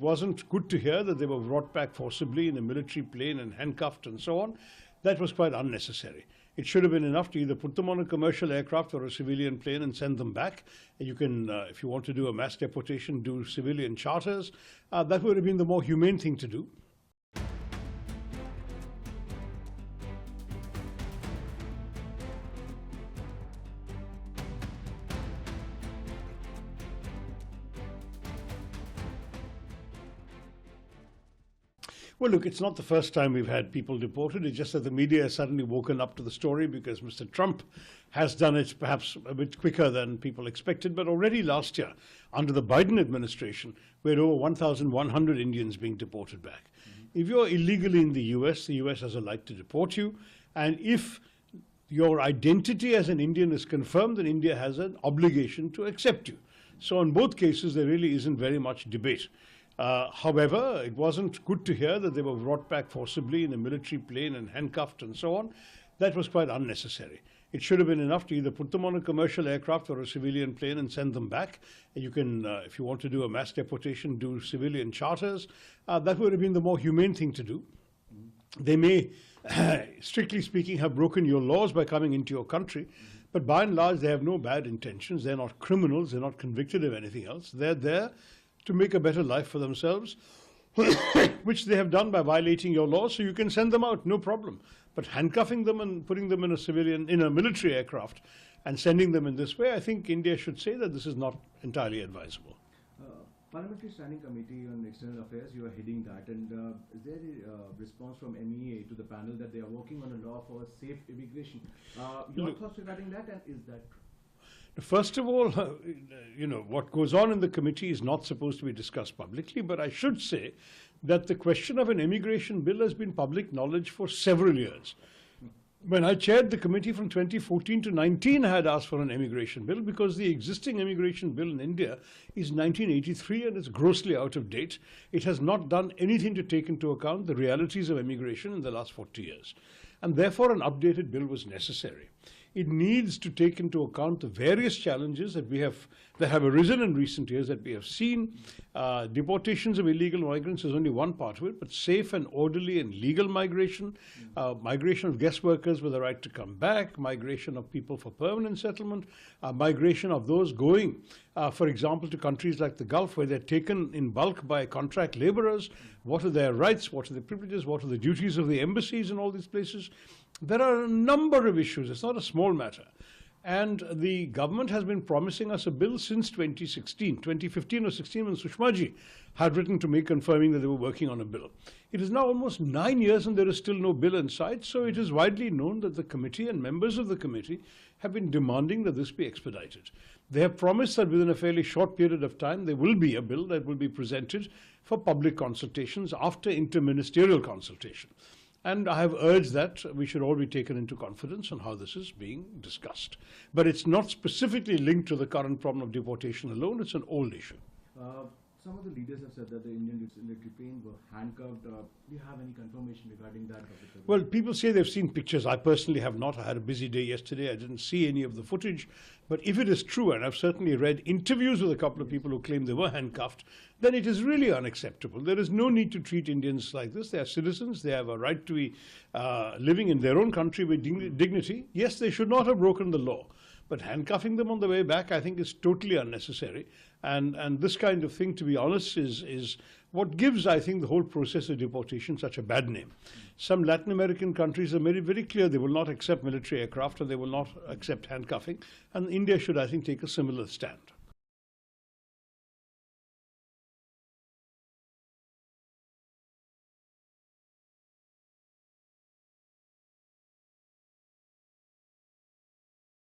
wasn't good to hear that they were brought back forcibly in a military plane and handcuffed and so on. That was quite unnecessary. It should have been enough to either put them on a commercial aircraft or a civilian plane and send them back. You can, if you want to do a mass deportation, do civilian charters. That would have been the more humane thing to do. Well, look, it's not the first time we've had people deported. It's just that the media has suddenly woken up to the story because Mr. Trump has done it perhaps a bit quicker than people expected. But already last year, under the Biden administration, we had over 1,100 Indians being deported back. If you're illegally in the US has a right to deport you. And if your identity as an Indian is confirmed, then India has an obligation to accept you. So in both cases, there really isn't very much debate. However, it wasn't good to hear that they were brought back forcibly in a military plane and handcuffed and so on. That was quite unnecessary. It should have been enough to either put them on a commercial aircraft or a civilian plane and send them back. You can, if you want to do a mass deportation, do civilian charters. That would have been the more humane thing to do. They may, strictly speaking, have broken your laws by coming into your country, but by and large, they have no bad intentions. They're not criminals. They're not convicted of anything else. They're there to make a better life for themselves, which they have done by violating your laws, so you can send them out, no problem. But handcuffing them and putting them in a military aircraft and sending them in this way, I think India should say that this is not entirely advisable. Parliamentary Standing Committee on External Affairs, you are heading that, and is there a response from MEA to the panel that they are working on a law for safe immigration? Your thoughts regarding that, and is that true? First of all, what goes on in the committee is not supposed to be discussed publicly, but I should say that the question of an immigration bill has been public knowledge for several years. When I chaired the committee from 2014 to 19, I had asked for an immigration bill because the existing immigration bill in India is 1983 and it's grossly out of date. It has not done anything to take into account the realities of immigration in the last 40 years. And therefore, an updated bill was necessary. It needs to take into account the various challenges that have arisen in recent years that we have seen. Deportations of illegal migrants is only one part of it, but safe and orderly and legal migration, migration of guest workers with a right to come back, migration of people for permanent settlement, migration of those going, for example, to countries like the Gulf where they're taken in bulk by contract laborers. What are their rights? What are the privileges? What are the duties of the embassies in all these places? There are a number of issues. It's not a small matter. And the government has been promising us a bill since 2015 or 16, when Sushma ji had written to me confirming that they were working on a bill. It is now almost 9 years and there is still no bill in sight, so it is widely known that the committee and members of the committee have been demanding that this be expedited. They have promised that within a fairly short period of time there will be a bill that will be presented for public consultations after interministerial consultation. And I have urged that we should all be taken into confidence on how this is being discussed. But it's not specifically linked to the current problem of deportation alone. It's an old issue. Some of the leaders have said that the Indian military plane were handcuffed. Do you have any confirmation regarding that? Well, people say they've seen pictures. I personally have not. I had a busy day yesterday. I didn't see any of the footage. But if it is true, and I've certainly read interviews with a couple of people who claim they were handcuffed, then it is really unacceptable. There is no need to treat Indians like this. They are citizens. They have a right to be living in their own country with dignity. Yes, they should not have broken the law. But handcuffing them on the way back, I think, is totally unnecessary. And this kind of thing, to be honest, is what gives, I think, the whole process of deportation such a bad name. Some Latin American countries are made it very clear they will not accept military aircraft or they will not accept handcuffing. And India should, I think, take a similar stand.